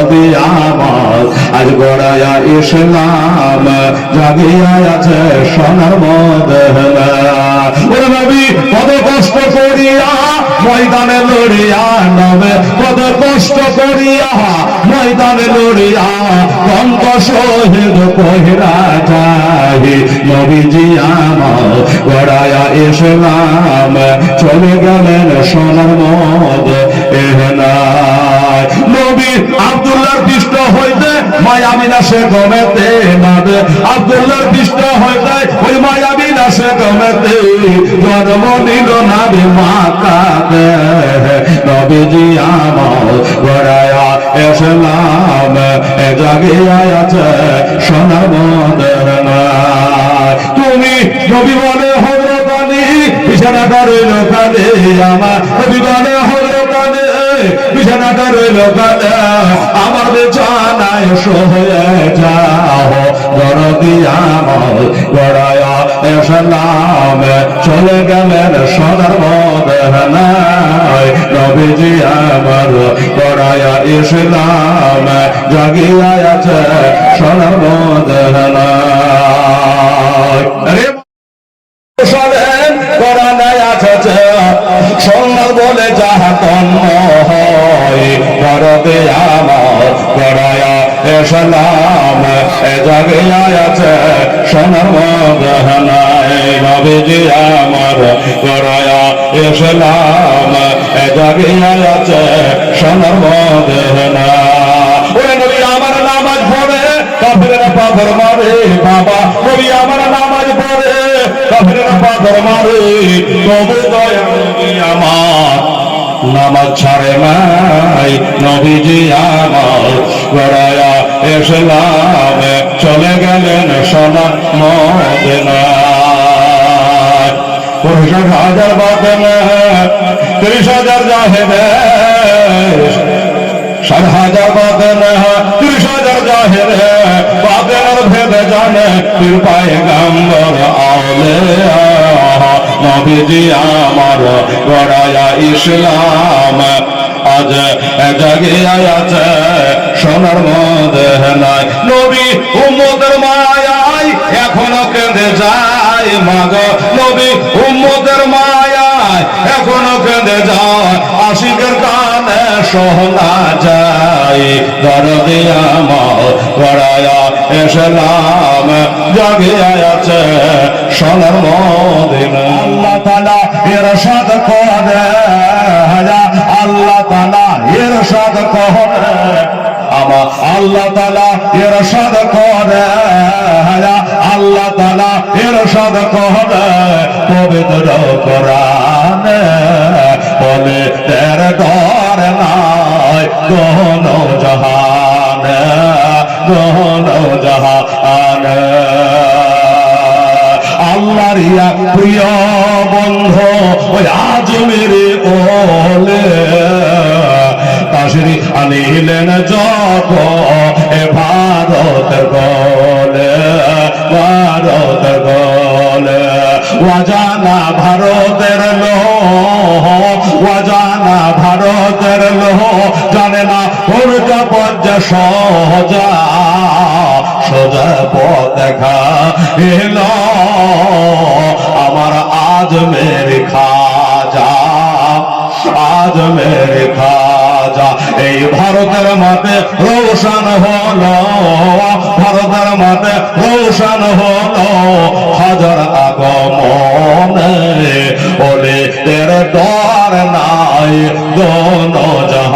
দরদি আমার আজ গড়ায়া ইসলাম জাগিয়া আছে সোনার মদিনা। ওরে নবী কত কষ্ট করিয়া ময়দানে লড়িয়া নবে, কত কষ্ট করিয়া ময়দানে লড়িয়া কন্ত শহীদ কহিরা যায় নবীজি আমার গড়ায়া ইসলাম চলে গেলেন সোনার মদিনা। নবী আব্দুল্লাহর পৃষ্ঠ হইতে মায়ামিনা সে গমেতে নাবে, আব্দুল্লাহর পৃষ্ঠ হইতে ওই মায়ামিনা সে গমেতে জন্ম নিল নাবে মাতাতে নবীজি আমার গড়ায়া ইসলাম জাগিয়া আছে সোনার মদিনা। তুমি নবী বলে হযরত আলী বিছানাটা রইল কাঁদে, আমার নবী বলে হযরত আলী বিছানাটা রইল কাঁদে, আমার বিছানায় শুয়ে যাও দরদি আমার গড়ায়া ইসলাম চলে গেলেন সোনার মদিনায় নবীজি আমার গড়ায়া ইসলাম জাগিয়া আছে সোনার মদিনায়। সোনার বলে যাহা তন্ন হয় দরদি আমার গড়ায়া ইসলাম জাগিয়া আছে সোনার মদিনায় নবীজি আমার গড়ায়া ইসলাম জাগিয়া আছে সোনার মদিনায়। ওরে নবী আমার নামাজ পড়ে কাফেররা পাথর মারে, বাবা নবী আমার নামাজ পড়ে কাফেররা পাথর মারে, তবু দয়া নবী আমার নামাজ ছাড়ে নাই নবীজি আমার গড়ায়া ইসলাম চলে গেলেন সোনার মদিনায়। 50,000 বাতেনে 30,000 জাহেদে 60,000 বাতেনে 30,000 জাহেদে বাতেনের ভেদে জানে পীর পয়গম্বর আউলিয়া নবীজি আমার গড়ায়া ইসলাম আজ জাগিয়া আছে সোনার মদিনায়। নবী উম্মতের মায়ায় এখনো কেঁদে যায় মাগ, নবী উম্মতের মায়ায় এখনো কেঁদে যায়, আশিকের কানে শোনা যায় দরদি আমার গড়ায়া ইসলাম জাগিয়া আছে সোনার মদিনায়। আল্লাহ তাআলা ইরশাদ করে, আল্লাহ তাআলা ইরশাদ করে, আমার আল্লাহ তাআলা ইরশাদ করে, আল্লাহ তাআলা ইরশাদ করে পবিত্র কোরআনে বলে তের ডর নাই দোনো জাহানে, দোনো জাহানে। আল্লাহর ইয়া প্রিয় বন্ধু ওই আজমেরে ওলে তাশরি আনিলেন যত এ ভারতের গলে, ভারতের গলে ওয়াজানা ভারতের লোহ, ওয়াজানা ভারতের লোহ জানে না ওরটা পর্যা সহজা সোজা পথ দেখা এলো আমার আজমের খাজা, আজমের খাজা। এই ভারতের মাঠে রোশন হলো, ভারতের মাঠে রোশন হলো হাজার আগমনে ওলে তের ডর নাই দোনো জাহান।